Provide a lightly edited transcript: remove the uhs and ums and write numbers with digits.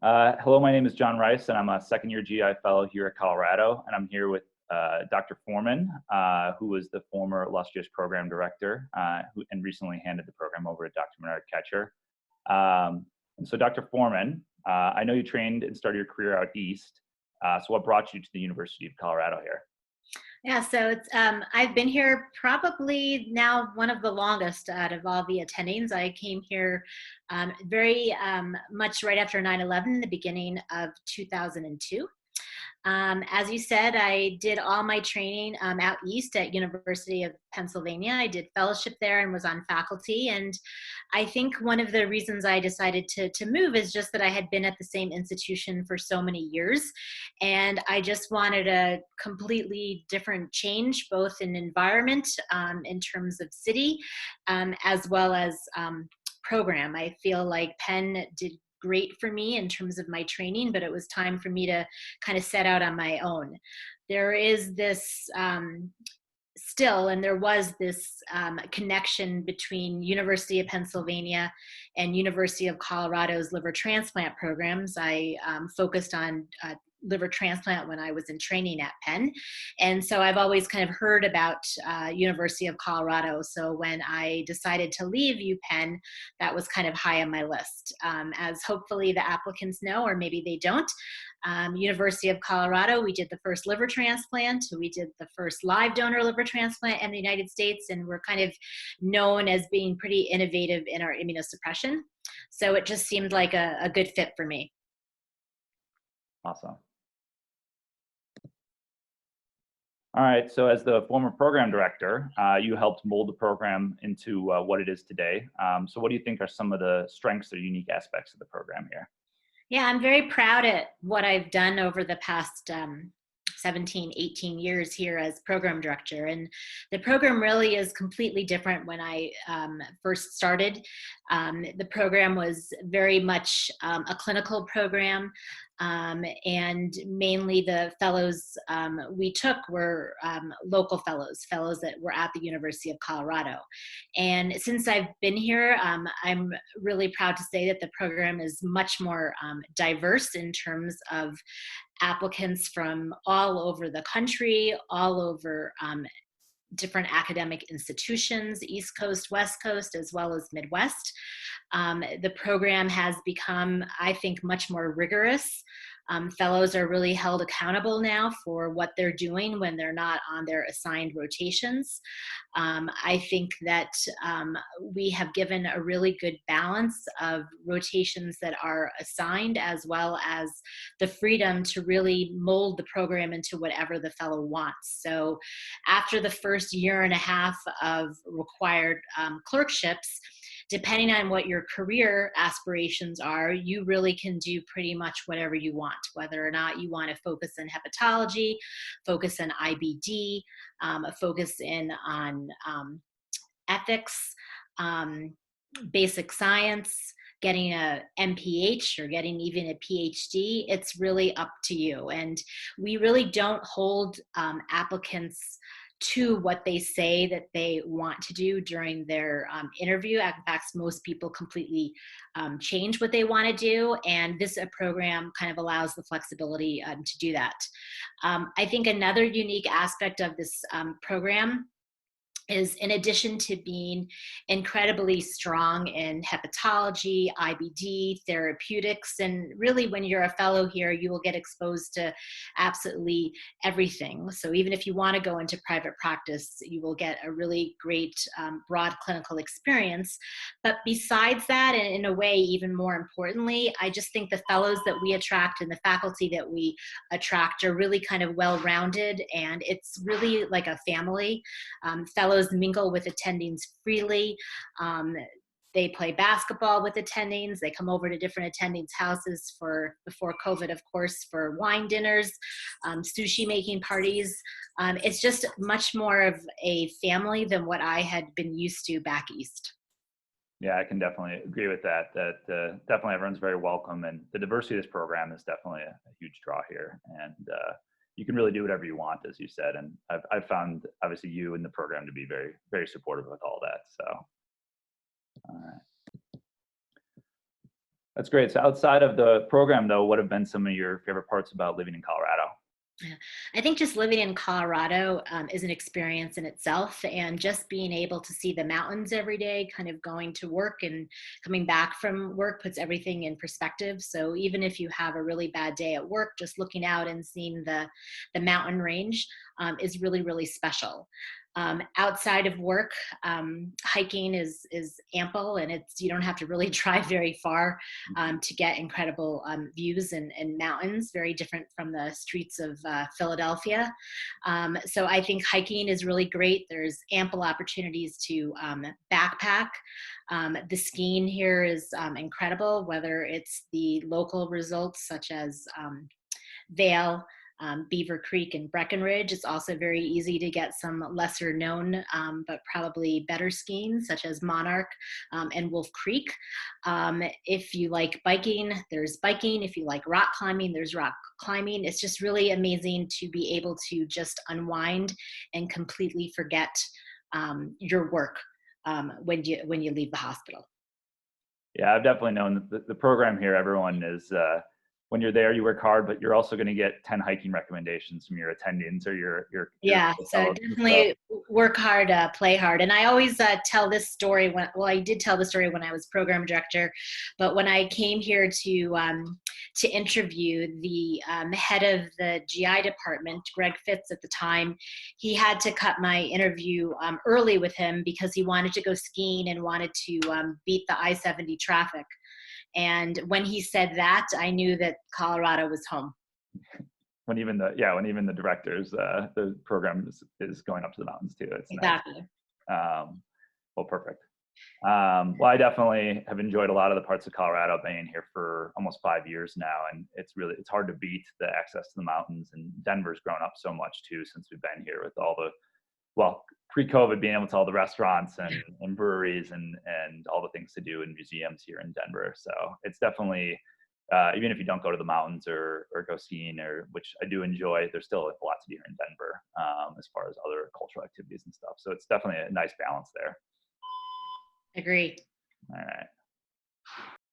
Hello, my name is John Rice, and I'm a second-year GI fellow here at Colorado, and I'm here with Dr. Forman, who was the former illustrious program director, and recently handed the program over to Dr. Menard Ketcher. And so, Dr. Forman, I know you trained and started your career out east. So, what brought you to the University of Colorado here? Yeah, so it's I've been here probably now one of the longest out of all the attendings. I came here very much right after 9/11, the beginning of 2002. As you said, I did all my training out east at University of Pennsylvania. I did fellowship there and was on faculty. And I think one of the reasons I decided to move is just that I had been at the same institution for so many years. And I just wanted a completely different change, both in environment, in terms of city, as well as program. I feel like Penn did great for me in terms of my training, but it was time for me to kind of set out on my own. There is this still, and there was this connection between University of Pennsylvania and University of Colorado's liver transplant programs. I focused on liver transplant when I was in training at Penn. And so I've always kind of heard about University of Colorado. So when I decided to leave UPenn, that was kind of high on my list. As hopefully the applicants know, or maybe they don't, University of Colorado, we did the first liver transplant. We did the first live donor liver transplant in the United States, and we're kind of known as being pretty innovative in our immunosuppression. So it just seemed like a good fit for me. Awesome. All right, so as the former program director, you helped mold the program into what it is today. So what do you think are some of the strengths or unique aspects of the program here? Yeah, I'm very proud at what I've done over the past 17, 18 years here as program director. And the program really is completely different when I first started. The program was very much a clinical program. And mainly the fellows we took were local fellows that were at the University of Colorado. And since I've been here, I'm really proud to say that the program is much more diverse in terms of applicants from all over the country, all over different academic institutions, East Coast, West Coast, as well as Midwest. The program has become, I think, much more rigorous. Fellows are really held accountable now for what they're doing when they're not on their assigned rotations. I think that we have given a really good balance of rotations that are assigned, as well as the freedom to really mold the program into whatever the fellow wants. So after the first year and a half of required clerkships, depending on what your career aspirations are, you really can do pretty much whatever you want, whether or not you want to focus in hepatology, focus in IBD, focus in on ethics, basic science, getting a MPH or getting even a PhD. It's really up to you. And we really don't hold applicants to what they say that they want to do during their interview. In fact, most people completely change what they want to do, and this program kind of allows the flexibility to do that. I think another unique aspect of this program is, in addition to being incredibly strong in hepatology, IBD, therapeutics, and really when you're a fellow here, you will get exposed to absolutely everything. So even if you want to go into private practice, you will get a really great broad clinical experience. But besides that, and in a way, even more importantly, I just think the fellows that we attract and the faculty that we attract are really kind of well-rounded, and it's really like a family. Fellows mingle with attendings freely. They play basketball with attendings. They come over to different attendings' houses for, before COVID, of course, for wine dinners, sushi making parties. It's just much more of a family than what I had been used to back east. Yeah, I can definitely agree with that. Definitely everyone's very welcome, and the diversity of this program is definitely a huge draw here. And you can really do whatever you want, as you said. And I've found obviously you and the program to be very, very supportive with all that. So, all right. That's great. So outside of the program, though, what have been some of your favorite parts about living in Colorado? Yeah. I think just living in Colorado is an experience in itself, and just being able to see the mountains every day, kind of going to work and coming back from work, puts everything in perspective. So even if you have a really bad day at work, just looking out and seeing the mountain range is really really special. Outside of work, hiking is ample, and it's you don't have to really drive very far to get incredible views and mountains, very different from the streets of Philadelphia. So I think hiking is really great. There's ample opportunities to backpack. The skiing here is incredible, whether it's the local results such as Vail, Beaver Creek, and Breckenridge. It's also very easy to get some lesser known but probably better skiing, such as Monarch and Wolf Creek. If you like biking, there's biking. If you like rock climbing, there's rock climbing. It's just really amazing to be able to just unwind and completely forget your work when you leave the hospital. Yeah, I've definitely known that the program here, everyone is, when you're there, you work hard, but you're also going to get 10 hiking recommendations from your attendings or your Yeah, so fellows. So definitely work hard, play hard. And I always tell this story well, I did tell the story when I was program director, but when I came here to interview the head of the GI department, Greg Fitz at the time, he had to cut my interview early with him because he wanted to go skiing and wanted to beat the I-70 traffic. And when he said that, I knew that Colorado was home. when even the directors, the program is going up to the mountains too. It's nice. Exactly. Um, well, perfect. Well, I definitely have enjoyed a lot of the parts of Colorado, being here for almost 5 years now, and it's hard to beat the access to the mountains. And Denver's grown up so much too since we've been here, with all the, well, pre-COVID, being able to all the restaurants and breweries and all the things to do in museums here in Denver. So it's definitely, even if you don't go to the mountains or go skiing, or which I do enjoy, there's still a lot to do here in Denver, as far as other cultural activities and stuff. So it's definitely a nice balance there. Agree. All right.